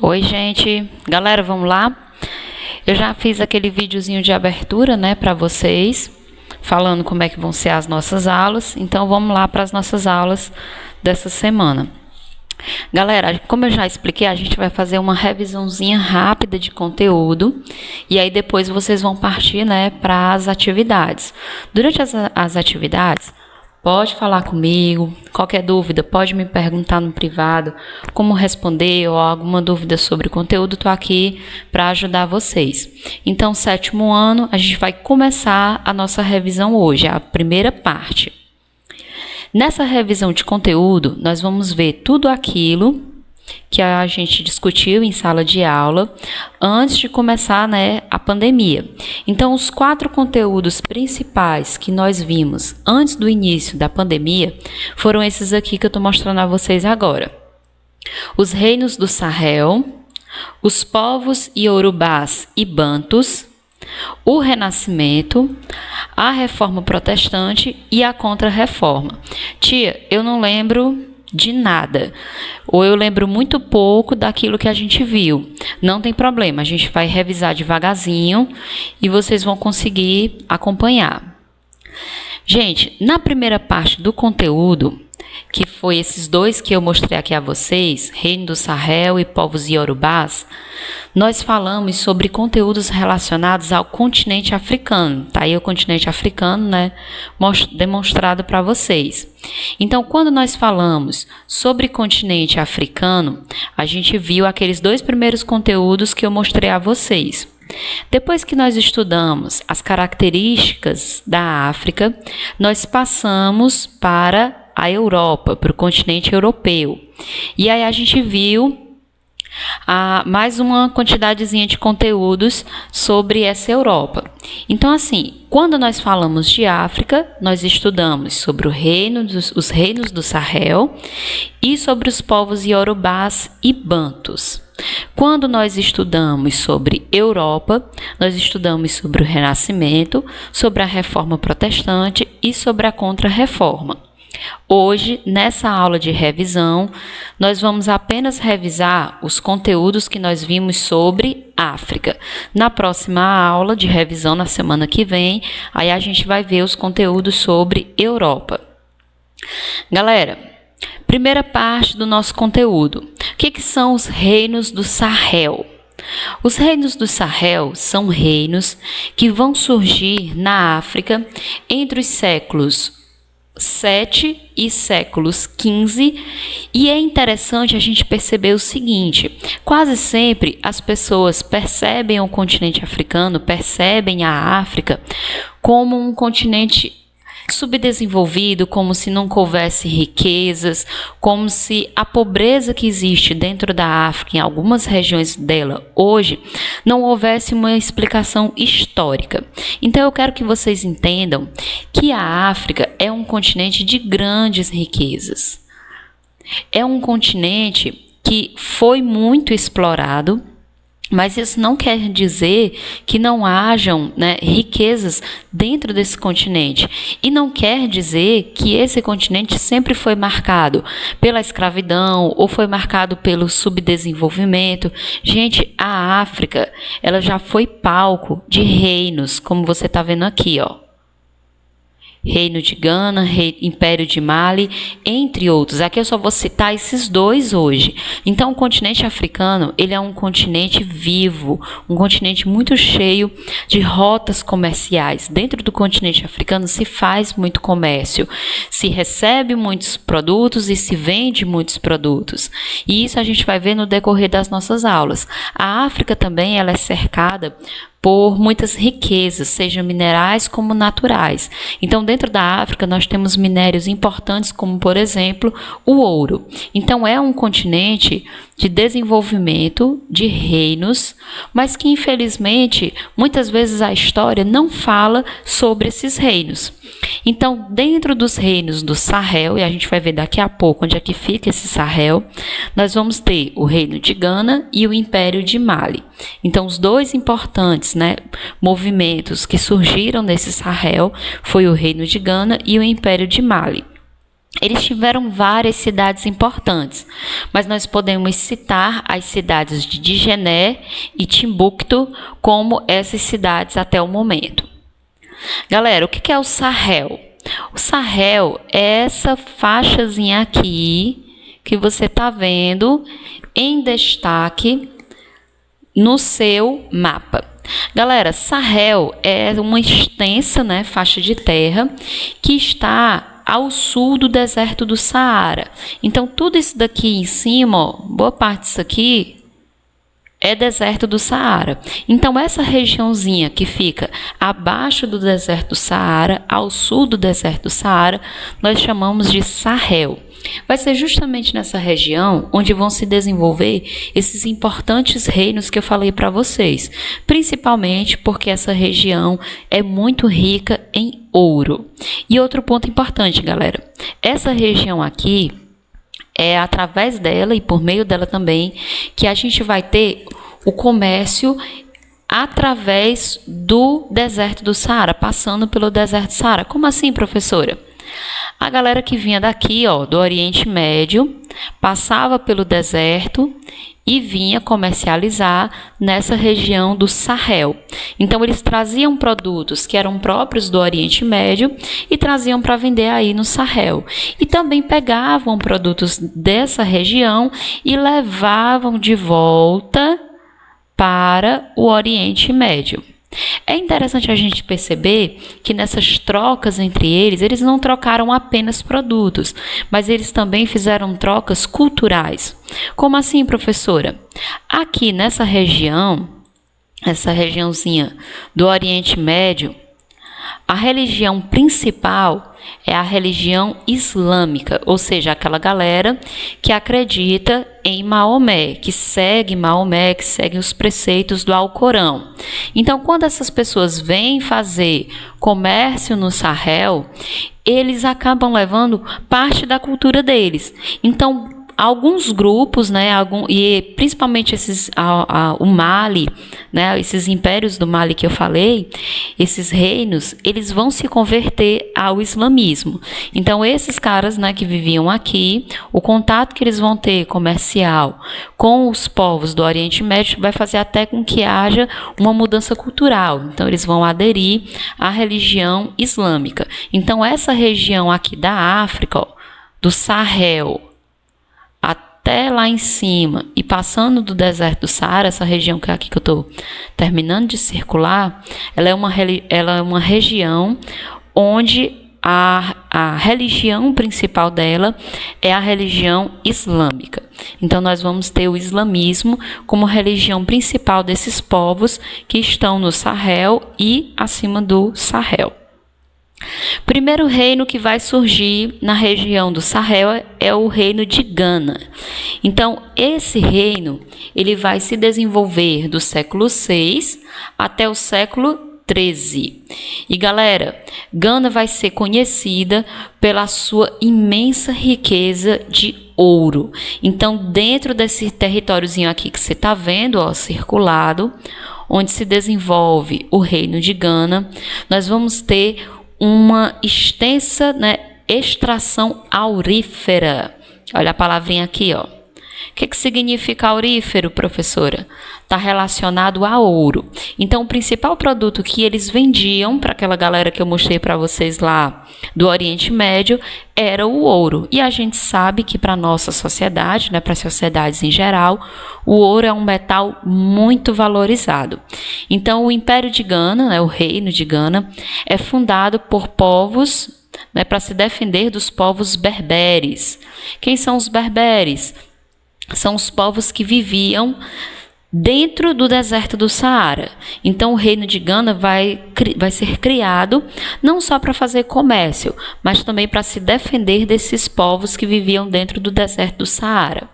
Oi, gente. Galera, vamos lá? Eu já fiz aquele videozinho de abertura, né, para vocês, falando como é que vão ser as nossas aulas. Então, vamos lá para as nossas aulas dessa semana. Galera, como eu já expliquei, a gente vai fazer uma revisãozinha rápida de conteúdo e aí depois vocês vão partir, né, para as atividades. Durante as atividades, pode falar comigo, qualquer dúvida pode me perguntar no privado como responder ou alguma dúvida sobre o conteúdo, estou aqui para ajudar vocês. Então, 7º ano, a gente vai começar a nossa revisão hoje, a primeira parte. Nessa revisão de conteúdo, nós vamos ver tudo aquilo que a gente discutiu em sala de aula antes de começar, né, a pandemia. Então, os 4 conteúdos principais que nós vimos antes do início da pandemia foram esses aqui que eu estou mostrando a vocês agora. Os reinos do Sahel, os povos iorubás e bantus, o Renascimento, a Reforma Protestante e a Contra-Reforma. Tia, eu não lembro de nada, ou eu lembro muito pouco daquilo que a gente viu. Não tem problema, a gente vai revisar devagarzinho e vocês vão conseguir acompanhar. Gente, na primeira parte do conteúdo, que foi esses 2 que eu mostrei aqui a vocês, Reino do Sahel e povos iorubás, nós falamos sobre conteúdos relacionados ao continente africano. Tá aí o continente africano, né, demonstrado para vocês. Então, quando nós falamos sobre continente africano, a gente viu aqueles 2 primeiros conteúdos que eu mostrei a vocês. Depois que nós estudamos as características da África, nós passamos para a Europa, para o continente europeu. E aí a gente viu mais uma quantidadezinha de conteúdos sobre essa Europa. Então, assim, quando nós falamos de África, nós estudamos sobre os reinos do Sahel e sobre os povos iorubás e bantus. Quando nós estudamos sobre Europa, nós estudamos sobre o Renascimento, sobre a Reforma Protestante e sobre a Contra-Reforma. Hoje, nessa aula de revisão, nós vamos apenas revisar os conteúdos que nós vimos sobre África. Na próxima aula de revisão, na semana que vem, aí a gente vai ver os conteúdos sobre Europa. Galera, primeira parte do nosso conteúdo. O que são os reinos do Sahel? Os reinos do Sahel são reinos que vão surgir na África entre os séculos 7 e séculos 15, e é interessante a gente perceber o seguinte: quase sempre as pessoas percebem o continente africano, percebem a África como um continente subdesenvolvido, como se nunca houvesse riquezas, como se a pobreza que existe dentro da África, em algumas regiões dela hoje, não houvesse uma explicação histórica. Então eu quero que vocês entendam que a África é um continente de grandes riquezas. É um continente que foi muito explorado, mas isso não quer dizer que não hajam, né, riquezas dentro desse continente. E não quer dizer que esse continente sempre foi marcado pela escravidão ou foi marcado pelo subdesenvolvimento. Gente, a África, ela já foi palco de reinos, como você está vendo aqui, ó. Reino de Gana, Império de Mali, entre outros. Aqui eu só vou citar esses 2 hoje. Então, o continente africano, ele é um continente vivo, um continente muito cheio de rotas comerciais. Dentro do continente africano se faz muito comércio, se recebe muitos produtos e se vende muitos produtos. E isso a gente vai ver no decorrer das nossas aulas. A África também, ela é cercada por muitas riquezas, sejam minerais como naturais. Então, dentro da África, nós temos minérios importantes, como, por exemplo, o ouro. Então, é um continente de desenvolvimento de reinos, mas que, infelizmente, muitas vezes a história não fala sobre esses reinos. Então, dentro dos reinos do Sahel, e a gente vai ver daqui a pouco onde é que fica esse Sahel, nós vamos ter o reino de Gana e o Império de Mali. Então, os 2 importantes, né, movimentos que surgiram nesse Sahel foi o reino de Gana e o Império de Mali. Eles tiveram várias cidades importantes, mas nós podemos citar as cidades de Digené e Timbuktu como essas cidades até o momento. Galera, o que é o Sahel? O Sahel é essa faixazinha aqui que você está vendo em destaque no seu mapa. Galera, Sahel é uma extensa, faixa de terra que está ao sul do deserto do Saara. Então, tudo isso daqui em cima, ó, boa parte disso aqui é deserto do Saara. Então, essa regiãozinha que fica abaixo do deserto do Saara, ao sul do deserto do Saara, nós chamamos de Sahel. Vai ser justamente nessa região onde vão se desenvolver esses importantes reinos que eu falei para vocês, principalmente porque essa região é muito rica em ouro. E outro ponto importante, galera, essa região aqui é através dela e por meio dela também que a gente vai ter o comércio através do deserto do Saara, passando pelo deserto do Saara. Como assim, professora? A galera que vinha daqui, ó, do Oriente Médio, passava pelo deserto e vinha comercializar nessa região do Sahel. Então, eles traziam produtos que eram próprios do Oriente Médio e traziam para vender aí no Sahel. E também pegavam produtos dessa região e levavam de volta para o Oriente Médio. É interessante a gente perceber que nessas trocas entre eles não trocaram apenas produtos, mas eles também fizeram trocas culturais. Como assim, professora? Aqui nessa região, essa regiãozinha do Oriente Médio, a religião principal é a religião islâmica, ou seja, aquela galera que acredita em Maomé, que segue os preceitos do Alcorão. Então, quando essas pessoas vêm fazer comércio no Sahel, eles acabam levando parte da cultura deles. Então, alguns grupos, e principalmente o Mali, esses impérios do Mali que eu falei, esses reinos, eles vão se converter ao islamismo. Então, esses caras, que viviam aqui, o contato que eles vão ter comercial com os povos do Oriente Médio vai fazer até com que haja uma mudança cultural. Então, eles vão aderir à religião islâmica. Então, essa região aqui da África, ó, do Sahel, até lá em cima e passando do deserto do Saara, essa região que é aqui que eu estou terminando de circular, ela é uma região onde a religião principal dela é a religião islâmica. Então, nós vamos ter o islamismo como religião principal desses povos que estão no Sahel e acima do Sahel. Primeiro reino que vai surgir na região do Sahel é o reino de Gana. Então, esse reino ele vai se desenvolver do século VI até o século XIII. E, galera, Gana vai ser conhecida pela sua imensa riqueza de ouro. Então, dentro desse territóriozinho aqui que você está vendo, ó, circulado, onde se desenvolve o reino de Gana, nós vamos ter uma extensa extração aurífera. Olha a palavrinha aqui, ó. O que significa aurífero, professora? Está relacionado a ouro. Então, o principal produto que eles vendiam para aquela galera que eu mostrei para vocês lá do Oriente Médio era o ouro. E a gente sabe que para a nossa sociedade, para as sociedades em geral, o ouro é um metal muito valorizado. Então, o Império de Gana, o Reino de Gana, é fundado por povos para se defender dos povos berberes. Quem são os berberes? São os povos que viviam dentro do deserto do Saara. Então, o reino de Gana vai ser criado não só para fazer comércio, mas também para se defender desses povos que viviam dentro do deserto do Saara.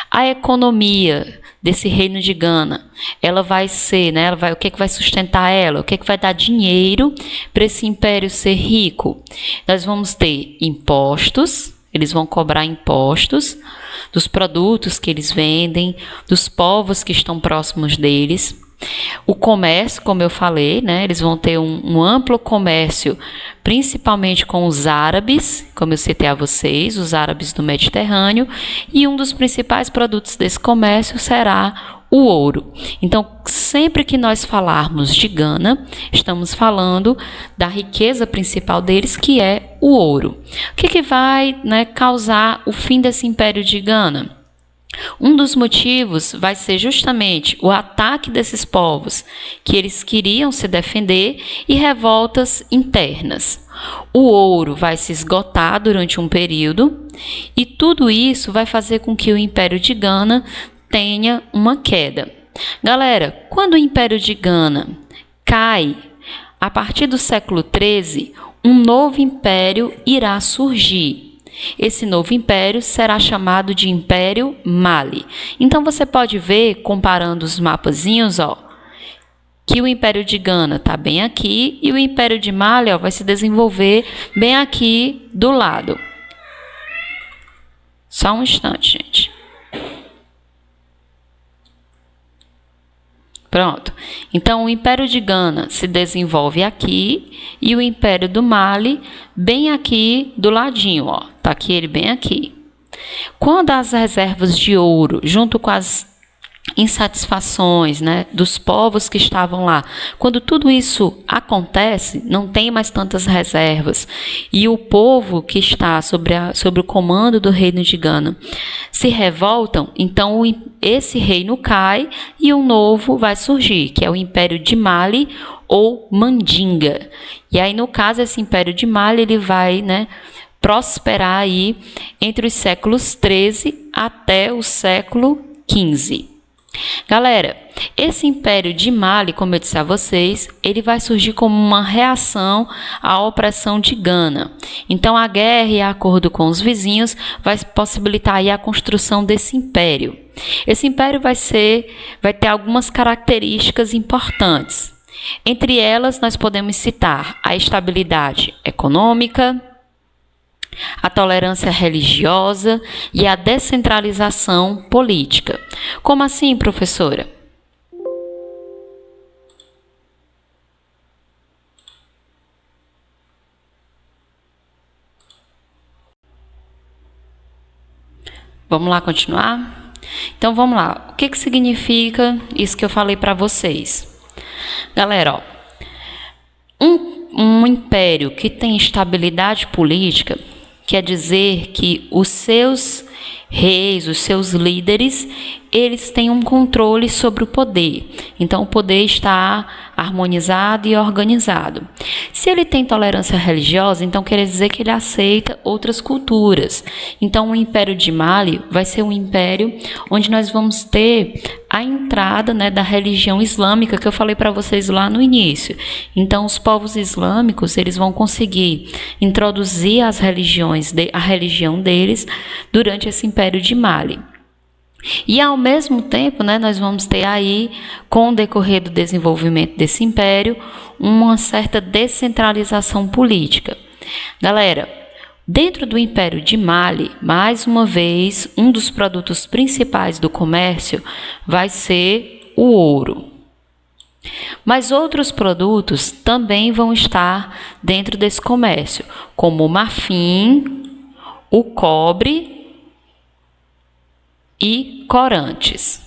A economia desse reino de Gana, ela vai ser, o que vai sustentar ela? O que vai dar dinheiro para esse império ser rico? Nós vamos ter impostos. Eles vão cobrar impostos dos produtos que eles vendem, dos povos que estão próximos deles. O comércio, como eu falei, né, eles vão ter um amplo comércio, principalmente com os árabes, como eu citei a vocês, os árabes do Mediterrâneo, e um dos principais produtos desse comércio será o ouro. Então, sempre que nós falarmos de Gana, estamos falando da riqueza principal deles, que é o ouro. O que vai, né, causar o fim desse império de Gana? Um dos motivos vai ser justamente o ataque desses povos, que eles queriam se defender, e revoltas internas. O ouro vai se esgotar durante um período, e tudo isso vai fazer com que o Império de Gana tenha uma queda. Galera, quando o Império de Gana cai, a partir do século XIII, um novo império irá surgir. Esse novo império será chamado de Império Mali. Então você pode ver, comparando os mapazinhos, ó, que o Império de Gana está bem aqui e o Império de Mali, ó, vai se desenvolver bem aqui do lado. Só um instante, gente. Pronto. Então, o Império de Gana se desenvolve aqui e o Império do Mali bem aqui do ladinho, ó. Tá aqui ele bem aqui. Quando as reservas de ouro, junto com as insatisfações, né, dos povos que estavam lá, quando tudo isso acontece, não tem mais tantas reservas, e o povo que está sobre o comando do reino de Gana se revoltam, então esse reino cai e um novo vai surgir, que é o Império de Mali ou Mandinga. E aí, no caso, esse Império de Mali, ele vai, né, prosperar aí entre os séculos 13 até o século 15. Galera, esse Império de Mali, como eu disse a vocês, ele vai surgir como uma reação à opressão de Gana. Então, a guerra e acordo com os vizinhos vai possibilitar aí a construção desse império. Esse império vai ter algumas características importantes. Entre elas, nós podemos citar a estabilidade econômica, a tolerância religiosa e a descentralização política. Como assim, professora? Vamos lá continuar? Então, vamos lá. O que significa isso que eu falei para vocês? Galera, ó, um império que tem estabilidade política quer dizer que os seus reis, os seus líderes, eles têm um controle sobre o poder. Então, o poder está harmonizado e organizado. Se ele tem tolerância religiosa, então quer dizer que ele aceita outras culturas. Então, o Império de Mali vai ser um império onde nós vamos ter a entrada, né, da religião islâmica, que eu falei para vocês lá no início. Então, os povos islâmicos, eles vão conseguir introduzir a religião deles durante esse Império de Mali. E, ao mesmo tempo, né, nós vamos ter aí, com o decorrer do desenvolvimento desse império, uma certa descentralização política. Galera, dentro do Império de Mali, mais uma vez, um dos produtos principais do comércio vai ser o ouro. Mas outros produtos também vão estar dentro desse comércio, como o marfim, o cobre e corantes.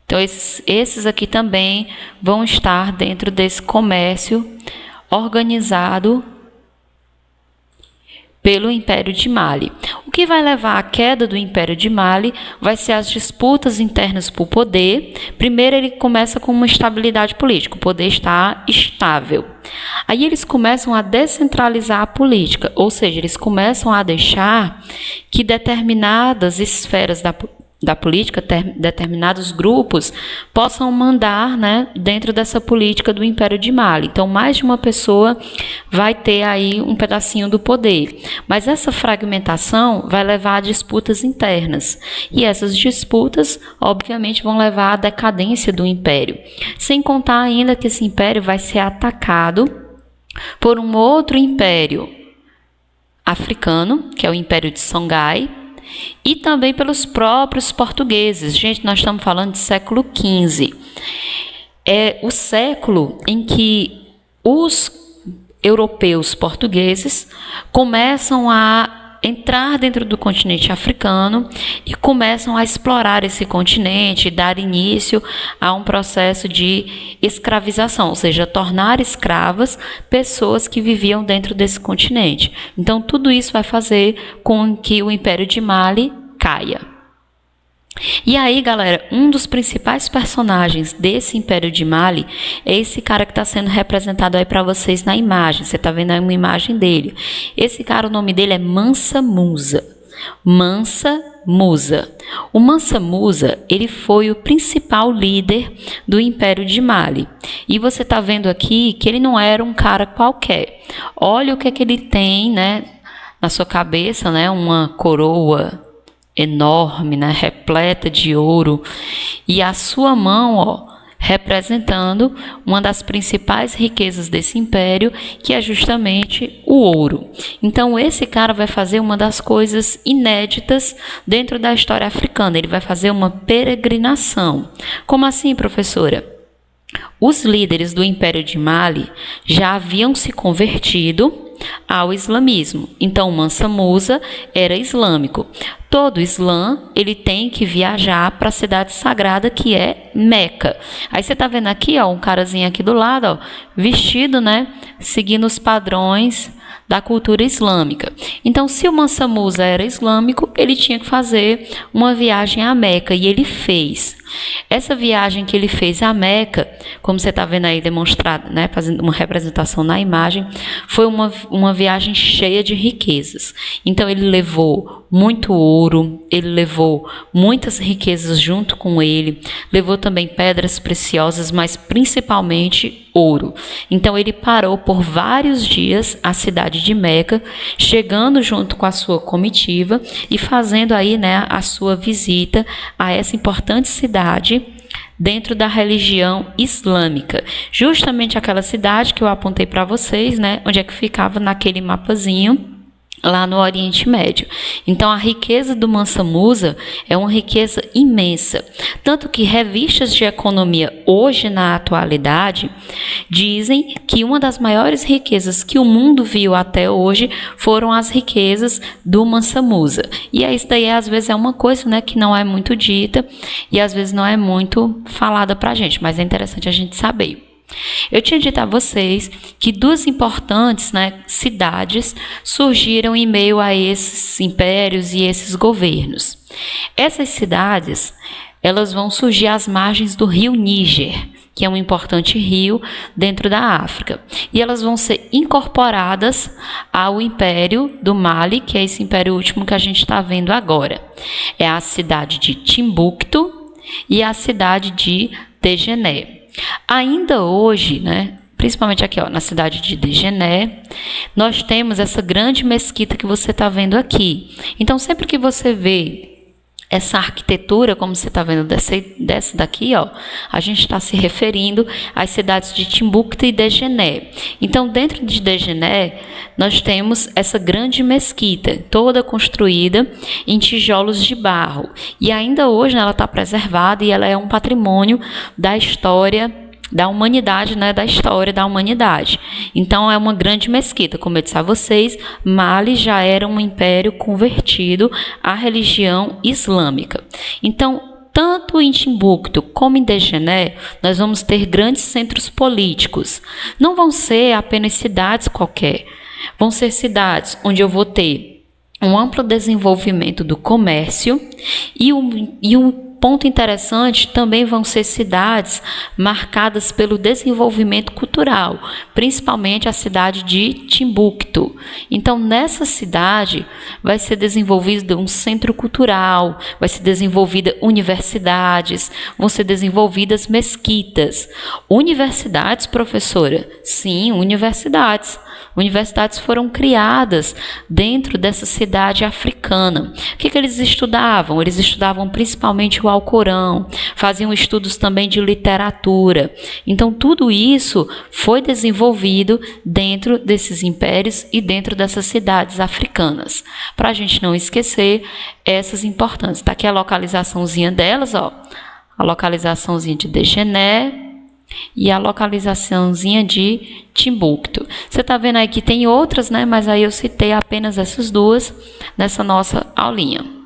Então, esses aqui também vão estar dentro desse comércio organizado pelo Império de Mali. O que vai levar à queda do Império de Mali vai ser as disputas internas por poder. Primeiro, ele começa com uma estabilidade política, o poder está estável. Aí eles começam a descentralizar a política, ou seja, eles começam a deixar que determinadas esferas da política, determinados grupos possam mandar, né, dentro dessa política do Império de Mali. Então, mais de uma pessoa vai ter aí um pedacinho do poder. Mas essa fragmentação vai levar a disputas internas. E essas disputas, obviamente, vão levar à decadência do Império. Sem contar ainda que esse Império vai ser atacado por um outro império africano, que é o Império de Songhai, e também pelos próprios portugueses. Gente, nós estamos falando de século XV. é o século em que os europeus portugueses começam a entrar dentro do continente africano e começam a explorar esse continente, dar início a um processo de escravização, ou seja, tornar escravas pessoas que viviam dentro desse continente. Então, tudo isso vai fazer com que o Império de Mali caia. E aí, galera, um dos principais personagens desse Império de Mali é esse cara que está sendo representado aí para vocês na imagem. Você está vendo aí uma imagem dele. Esse cara, o nome dele é Mansa Musa. Mansa Musa. O Mansa Musa, ele foi o principal líder do Império de Mali. E você está vendo aqui que ele não era um cara qualquer. Olha o que é que ele tem, né, na sua cabeça, né, uma coroa enorme, né, repleta de ouro, e a sua mão, ó, representando uma das principais riquezas desse império, que é justamente o ouro. Então, esse cara vai fazer uma das coisas inéditas dentro da história africana. Ele vai fazer uma peregrinação. Como assim, professora? Os líderes do Império de Mali já haviam se convertido ao islamismo. Então, Mansa Musa era islâmico. Todo Islã, ele tem que viajar para a cidade sagrada que é Meca. Aí você tá vendo aqui, ó, um carazinho aqui do lado, ó, vestido, né, seguindo os padrões da cultura islâmica. Então, se o Mansa Musa era islâmico, ele tinha que fazer uma viagem a Meca, e ele fez. Essa viagem que ele fez a Meca, como você está vendo aí demonstrada, né, fazendo uma representação na imagem, foi uma viagem cheia de riquezas. Então, ele levou muito ouro, ele levou muitas riquezas junto com ele, levou também pedras preciosas, mas principalmente ouro. Então, ele parou por vários dias a cidade de Meca, chegando junto com a sua comitiva e fazendo aí, né, a sua visita a essa importante cidade dentro da religião islâmica. Justamente aquela cidade que eu apontei para vocês, né, onde é que ficava naquele mapazinho, lá no Oriente Médio. Então, a riqueza do Mansa Musa é uma riqueza imensa. Tanto que revistas de economia, hoje na atualidade, dizem que uma das maiores riquezas que o mundo viu até hoje foram as riquezas do Mansa Musa. E isso daí, às vezes, é uma coisa, né, que não é muito dita e, às vezes, não é muito falada para a gente, mas é interessante a gente saber. Eu tinha dito a vocês que duas importantes, né, cidades surgiram em meio a esses impérios e esses governos. Essas cidades, elas vão surgir às margens do rio Níger, que é um importante rio dentro da África. E elas vão ser incorporadas ao Império do Mali, que é esse império último que a gente está vendo agora. É a cidade de Timbuktu e a cidade de Djenné. Ainda hoje, né, principalmente aqui, ó, na cidade de Djenné, nós temos essa grande mesquita que você está vendo aqui. Então, sempre que você vê essa arquitetura, como você está vendo dessa daqui, ó, a gente está se referindo às cidades de Timbuktu e Djenné. Então, dentro de Djenné, nós temos essa grande mesquita, toda construída em tijolos de barro. E ainda hoje, né, ela está preservada e ela é um patrimônio da história da humanidade, né, da história da humanidade. Então, é uma grande mesquita. Como eu disse a vocês, Mali já era um império convertido à religião islâmica. Então, tanto em Timbuktu como em Djenné, nós vamos ter grandes centros políticos. Não vão ser apenas cidades qualquer. Vão ser cidades onde eu vou ter um amplo desenvolvimento do comércio e um ponto interessante, também vão ser cidades marcadas pelo desenvolvimento cultural, principalmente a cidade de Timbuktu. Então, nessa cidade vai ser desenvolvido um centro cultural, vai ser desenvolvida universidades, vão ser desenvolvidas mesquitas. Universidades, professora? Sim, universidades. Universidades foram criadas dentro dessa cidade africana. O que eles estudavam? Eles estudavam principalmente o Alcorão, faziam estudos também de literatura. Então, tudo isso foi desenvolvido dentro desses impérios e dentro dessas cidades africanas. Para a gente não esquecer essas importâncias. Está aqui a localizaçãozinha delas, ó. A localizaçãozinha de Djenné, e a localizaçãozinha de Timbuktu. Você está vendo aí que tem outras, né? Mas aí eu citei apenas essas duas nessa nossa aulinha.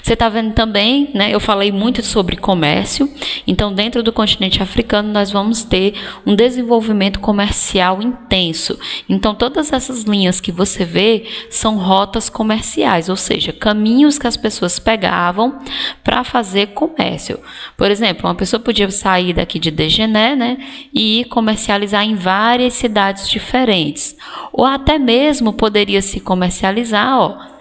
Você está vendo também, né? Eu falei muito sobre comércio. Então, dentro do continente africano, nós vamos ter um desenvolvimento comercial intenso. Então, todas essas linhas que você vê são rotas comerciais, ou seja, caminhos que as pessoas pegavam para fazer comércio. Por exemplo, uma pessoa podia sair daqui de Degené, né, e ir comercializar em várias cidades diferentes. Ou até mesmo poderia se comercializar,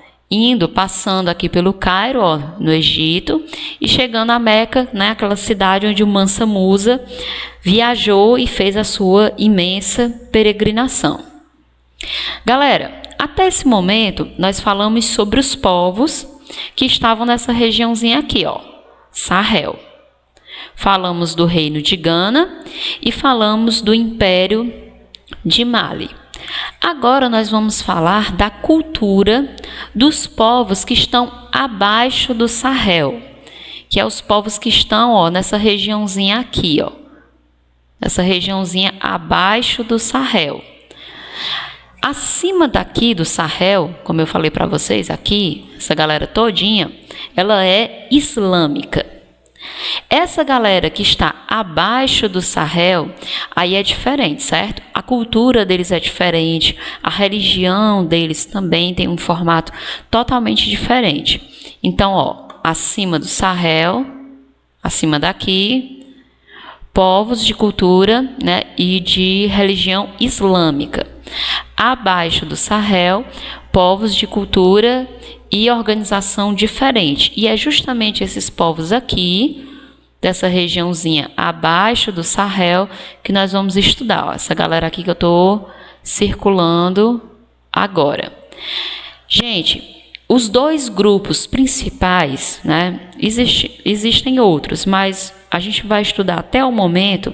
passando aqui pelo Cairo, no Egito, e chegando a Meca, né, aquela cidade onde o Mansa Musa viajou e fez a sua imensa peregrinação. Galera, até esse momento nós falamos sobre os povos que estavam nessa regiãozinha aqui, Sahel. Falamos do reino de Gana e falamos do Império de Mali. Agora nós vamos falar da cultura dos povos que estão abaixo do Sahel, que é os povos que estão, nessa regiãozinha aqui, nessa regiãozinha abaixo do Sahel. Acima daqui do Sahel, como eu falei para vocês aqui, essa galera todinha, ela é islâmica. Essa galera que está abaixo do Sahel, aí é diferente, certo? A cultura deles é diferente, a religião deles também tem um formato totalmente diferente. Então, acima do Sahel, acima daqui, povos de cultura, né, e de religião islâmica. Abaixo do Sahel, povos de cultura e organização diferente. E é justamente esses povos aqui, dessa regiãozinha abaixo do Sahel, que nós vamos estudar. Essa galera aqui que eu estou circulando agora. Gente, os dois grupos principais, né? Existem outros, mas a gente vai estudar até o momento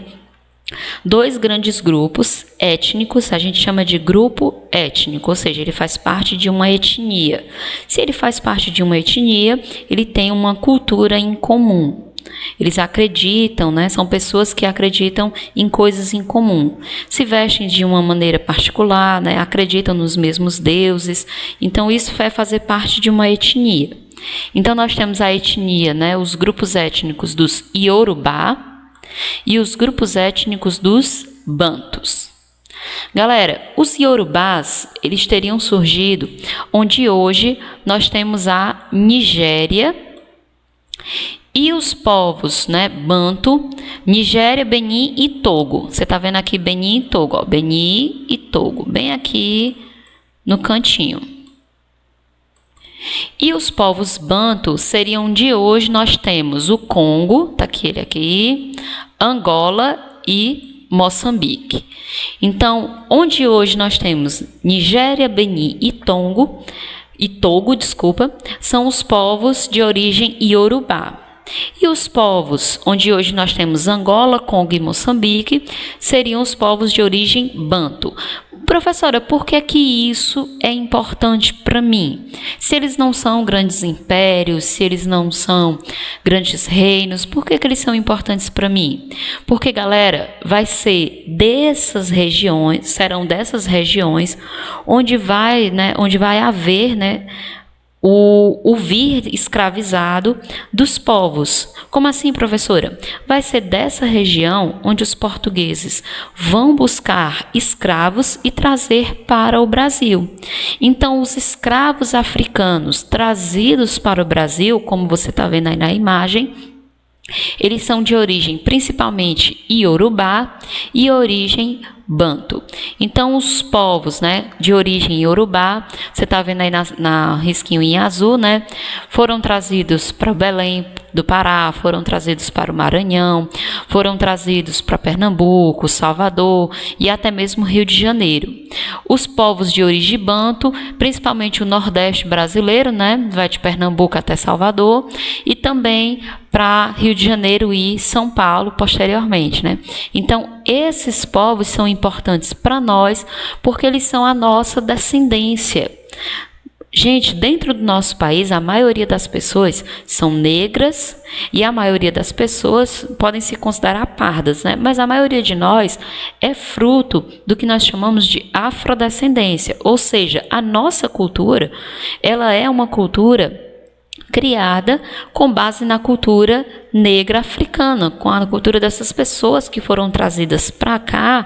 dois grandes grupos étnicos. A gente chama de grupo étnico, ou seja, ele faz parte de uma etnia. Se ele faz parte de uma etnia, ele tem uma cultura em comum. Eles acreditam, né? São pessoas que acreditam em coisas em comum. Se vestem de uma maneira particular, né? Acreditam nos mesmos deuses. Então, isso vai fazer parte de uma etnia. Então, nós temos a etnia, né? Os grupos étnicos dos Yorubá e os grupos étnicos dos Bantus. Galera, os Yorubás, eles teriam surgido onde hoje nós temos a Nigéria e os povos, né, Bantu, Nigéria, Benin e Togo. Você está vendo aqui Benin e Togo, Benin e Togo, bem aqui no cantinho. E os povos Bantu seriam de hoje, nós temos o Congo, tá aqui ele aqui, Angola e Moçambique. Então, onde hoje nós temos Nigéria, Benin e Togo, são os povos de origem Yorubá. E os povos onde hoje nós temos Angola, Congo e Moçambique seriam os povos de origem Bantu. Professora, por que que isso é importante para mim? Se eles não são grandes impérios, se eles não são grandes reinos, por que que eles são importantes para mim? Porque, galera, vai ser dessas regiões, serão dessas regiões onde vai haver, né, o vir escravizado dos povos. Como assim, professora? Vai ser dessa região onde os portugueses vão buscar escravos e trazer para o Brasil. Então, os escravos africanos trazidos para o Brasil, como você está vendo aí na imagem, eles são de origem principalmente Yorubá e origem Bantu. Então, os povos, né, de origem Yorubá, você está vendo aí na risquinho em azul, né, foram trazidos para Belém do Pará, foram trazidos para o Maranhão, foram trazidos para Pernambuco, Salvador e até mesmo Rio de Janeiro. Os povos de origem Bantu, principalmente o Nordeste brasileiro, né, vai de Pernambuco até Salvador, e também para Rio de Janeiro e São Paulo posteriormente, né? Então, esses povos são importantes para nós porque eles são a nossa descendência. Gente, dentro do nosso país, a maioria das pessoas são negras e a maioria das pessoas podem se considerar pardas, né? Mas a maioria de nós é fruto do que nós chamamos de afrodescendência, ou seja, a nossa cultura, ela é uma cultura criada com base na cultura negra africana, com a cultura dessas pessoas que foram trazidas para cá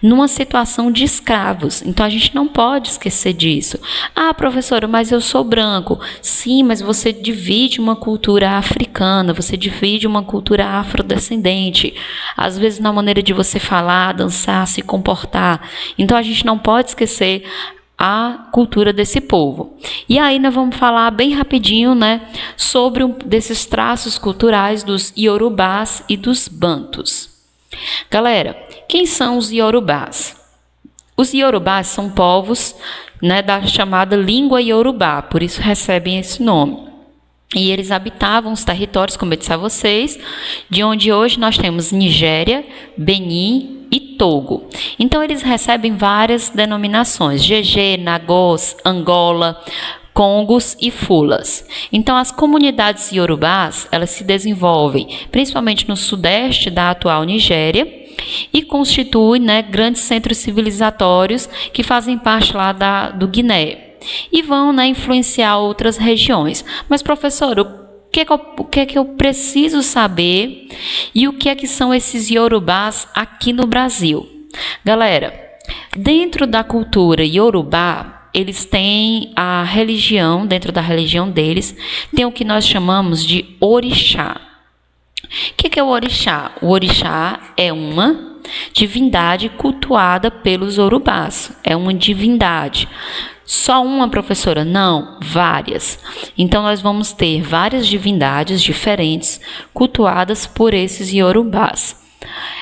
numa situação de escravos. Então a gente não pode esquecer disso. Ah, professora, mas eu sou branco. Sim, mas você divide uma cultura africana, você divide uma cultura afrodescendente. Às vezes na maneira de você falar, dançar, se comportar. Então a gente não pode esquecer a cultura desse povo. E aí nós vamos falar bem rapidinho, né, sobre desses traços culturais dos iorubás e dos bantus. Galera, quem são os iorubás? Os iorubás são povos, né, da chamada língua iorubá, por isso recebem esse nome. E eles habitavam os territórios, como eu disse a vocês, de onde hoje nós temos Nigéria, Benin e Togo. Então eles recebem várias denominações: GG, Nagôs, Angola, Congos e Fulas. Então as comunidades iorubás, elas se desenvolvem principalmente no sudeste da atual Nigéria e constituem, né, grandes centros civilizatórios que fazem parte lá do Guiné e vão, né, influenciar outras regiões. Mas, professor, o que é que eu preciso saber e o que é que são esses iorubás aqui no Brasil? Galera, dentro da cultura iorubá, eles têm a religião, dentro da religião deles, tem o que nós chamamos de orixá. O que é o orixá? O orixá é uma divindade cultuada pelos iorubás, é uma divindade. Só uma, professora? Não, várias. Então, nós vamos ter várias divindades diferentes cultuadas por esses iorubás.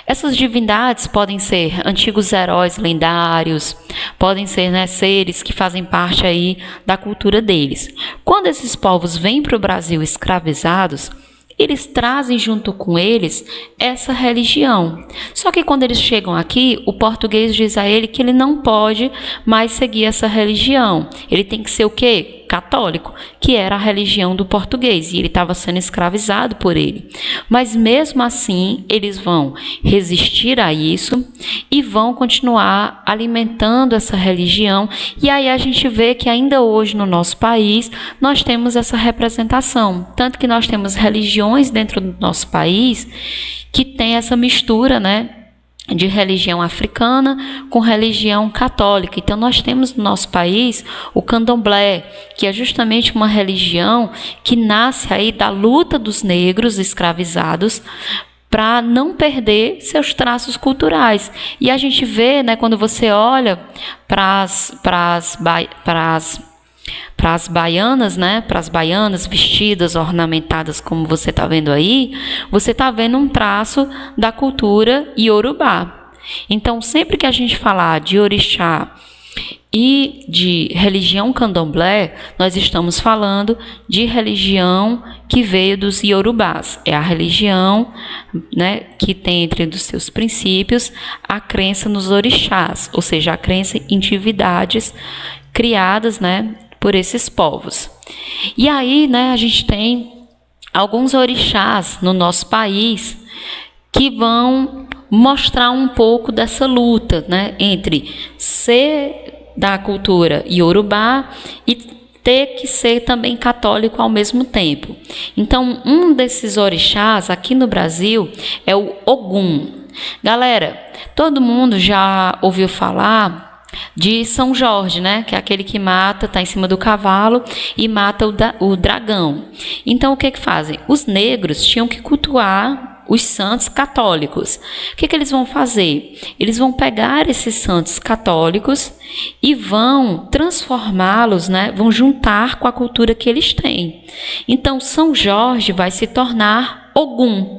Essas divindades podem ser antigos heróis lendários, podem ser, né, seres que fazem parte aí da cultura deles. Quando esses povos vêm para o Brasil escravizados, eles trazem junto com eles essa religião. Só que quando eles chegam aqui, o português diz a ele que ele não pode mais seguir essa religião. Ele tem que ser o quê? Católico, que era a religião do português, e ele estava sendo escravizado por ele. Mas mesmo assim, eles vão resistir a isso e vão continuar alimentando essa religião. E aí a gente vê que ainda hoje no nosso país nós temos essa representação, tanto que nós temos religiões dentro do nosso país que tem essa mistura, né, de religião africana com religião católica. Então nós temos no nosso país o candomblé, que é justamente uma religião que nasce aí da luta dos negros escravizados para não perder seus traços culturais. E a gente vê, né, quando você olha para as baianas, né, para as baianas vestidas, ornamentadas como você está vendo aí, você está vendo um traço da cultura iorubá. Então, sempre que a gente falar de orixá e de religião candomblé, nós estamos falando de religião que veio dos iorubás. É a religião, né, que tem entre os seus princípios a crença nos orixás, ou seja, a crença em divindades criadas, né, por esses povos. E aí, né, a gente tem alguns orixás no nosso país que vão mostrar um pouco dessa luta, né, entre ser da cultura iorubá e ter que ser também católico ao mesmo tempo. Então, um desses orixás aqui no Brasil é o Ogum. Galera, todo mundo já ouviu falar de São Jorge, né? Que é aquele que mata, está em cima do cavalo e mata o dragão. Então, o que fazem? Os negros tinham que cultuar os santos católicos. O que eles vão fazer? Eles vão pegar esses santos católicos e vão transformá-los, né? Vão juntar com a cultura que eles têm. Então, São Jorge vai se tornar Ogum.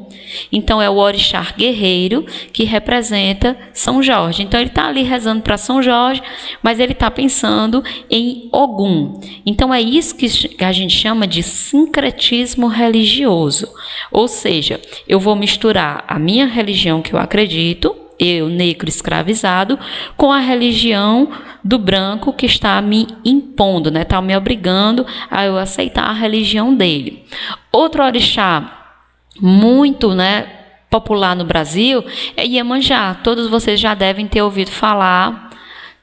Então, é o orixá guerreiro que representa São Jorge. Então, ele está ali rezando para São Jorge, mas ele está pensando em Ogum. Então, é isso que a gente chama de sincretismo religioso. Ou seja, eu vou misturar a minha religião que eu acredito, eu negro escravizado, com a religião do branco que está me impondo, né? Está me obrigando a eu aceitar a religião dele. Outro orixá muito, né, popular no Brasil é Iemanjá. Todos vocês já devem ter ouvido falar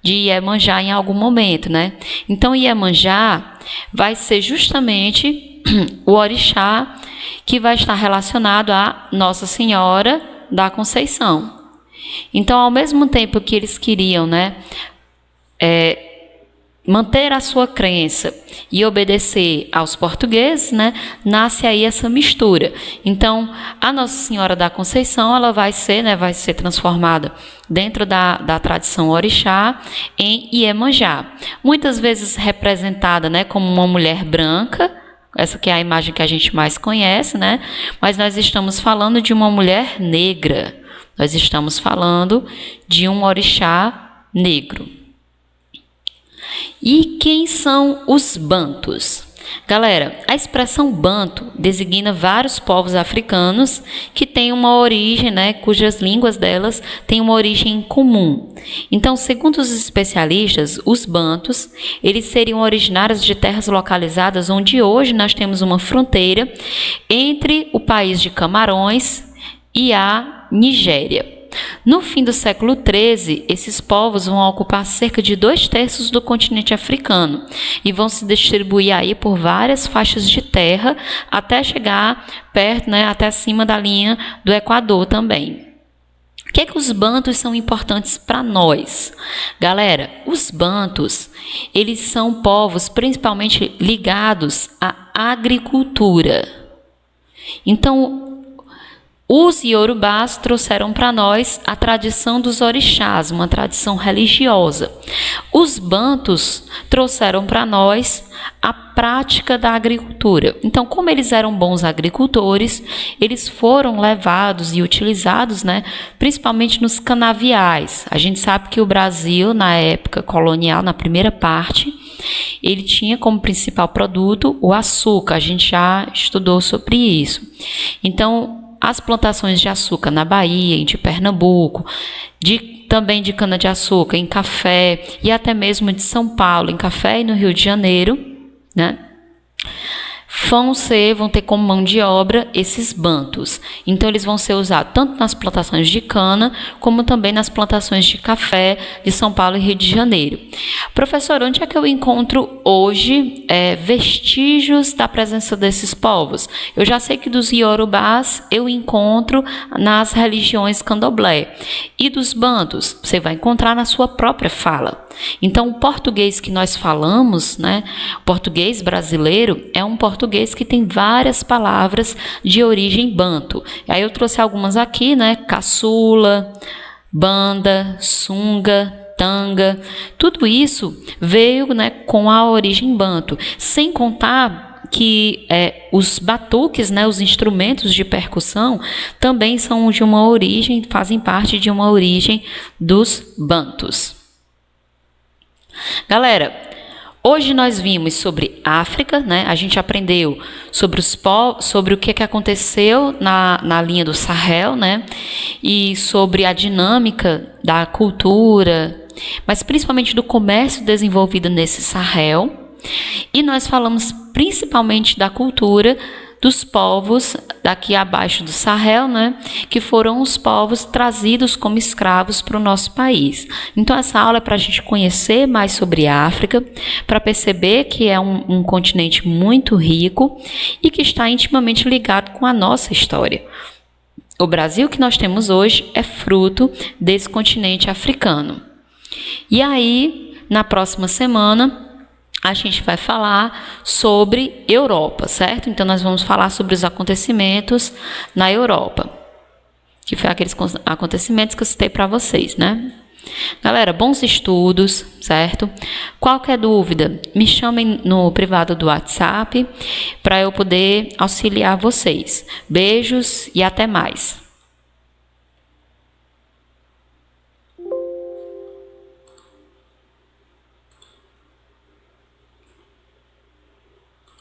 de Iemanjá em algum momento, né? Então, Iemanjá vai ser justamente o orixá que vai estar relacionado a Nossa Senhora da Conceição. Então, ao mesmo tempo que eles queriam, né, manter a sua crença e obedecer aos portugueses, né, nasce aí essa mistura. Então, a Nossa Senhora da Conceição, ela vai ser transformada dentro da tradição orixá em Iemanjá. Muitas vezes representada, né, como uma mulher branca, essa que é a imagem que a gente mais conhece, né, mas nós estamos falando de uma mulher negra. Nós estamos falando de um orixá negro. E quem são os bantus? Galera, a expressão banto designa vários povos africanos que têm uma origem, né, cujas línguas delas têm uma origem comum. Então, segundo os especialistas, os bantus, eles seriam originários de terras localizadas onde hoje nós temos uma fronteira entre o país de Camarões e a Nigéria. No fim do século XIII, esses povos vão ocupar cerca de 2/3 do continente africano e vão se distribuir aí por várias faixas de terra até chegar perto, né, até acima da linha do Equador também. O que é que os bantus são importantes para nós? Galera, os bantus, eles são povos principalmente ligados à agricultura. Então, os iorubás trouxeram para nós a tradição dos orixás, uma tradição religiosa. Os bantus trouxeram para nós a prática da agricultura. Então, como eles eram bons agricultores, eles foram levados e utilizados, né, principalmente nos canaviais. A gente sabe que o Brasil, na época colonial, na primeira parte, ele tinha como principal produto o açúcar. A gente já estudou sobre isso. Então, as plantações de açúcar na Bahia, de Pernambuco, também de cana-de-açúcar, em café e até mesmo de São Paulo, em café e no Rio de Janeiro, né? Vão ter como mão de obra esses bantus. Então, eles vão ser usados tanto nas plantações de cana, como também nas plantações de café de São Paulo e Rio de Janeiro. Professor, onde é que eu encontro hoje vestígios da presença desses povos? Eu já sei que dos iorubás eu encontro nas religiões candomblé. E dos bantus, você vai encontrar na sua própria fala. Então, o português que nós falamos, né, o português brasileiro, é um português que tem várias palavras de origem banto. Aí eu trouxe algumas aqui, né, caçula, banda, sunga, tanga, tudo isso veio, né, com a origem banto, sem contar que os batuques, né, os instrumentos de percussão, também são de uma origem, fazem parte de uma origem dos bantus. Galera, hoje nós vimos sobre África, né? A gente aprendeu sobre o que aconteceu na linha do Sahel, né? E sobre a dinâmica da cultura, mas principalmente do comércio desenvolvido nesse Sahel. E nós falamos principalmente da cultura dos povos daqui abaixo do Sahel, né, que foram os povos trazidos como escravos para o nosso país. Então, essa aula é para a gente conhecer mais sobre a África, para perceber que é um continente muito rico e que está intimamente ligado com a nossa história. O Brasil que nós temos hoje é fruto desse continente africano. E aí, na próxima semana, a gente vai falar sobre Europa, certo? Então, nós vamos falar sobre os acontecimentos na Europa, que foi aqueles acontecimentos que eu citei para vocês, né? Galera, bons estudos, certo? Qualquer dúvida, me chamem no privado do WhatsApp para eu poder auxiliar vocês. Beijos e até mais.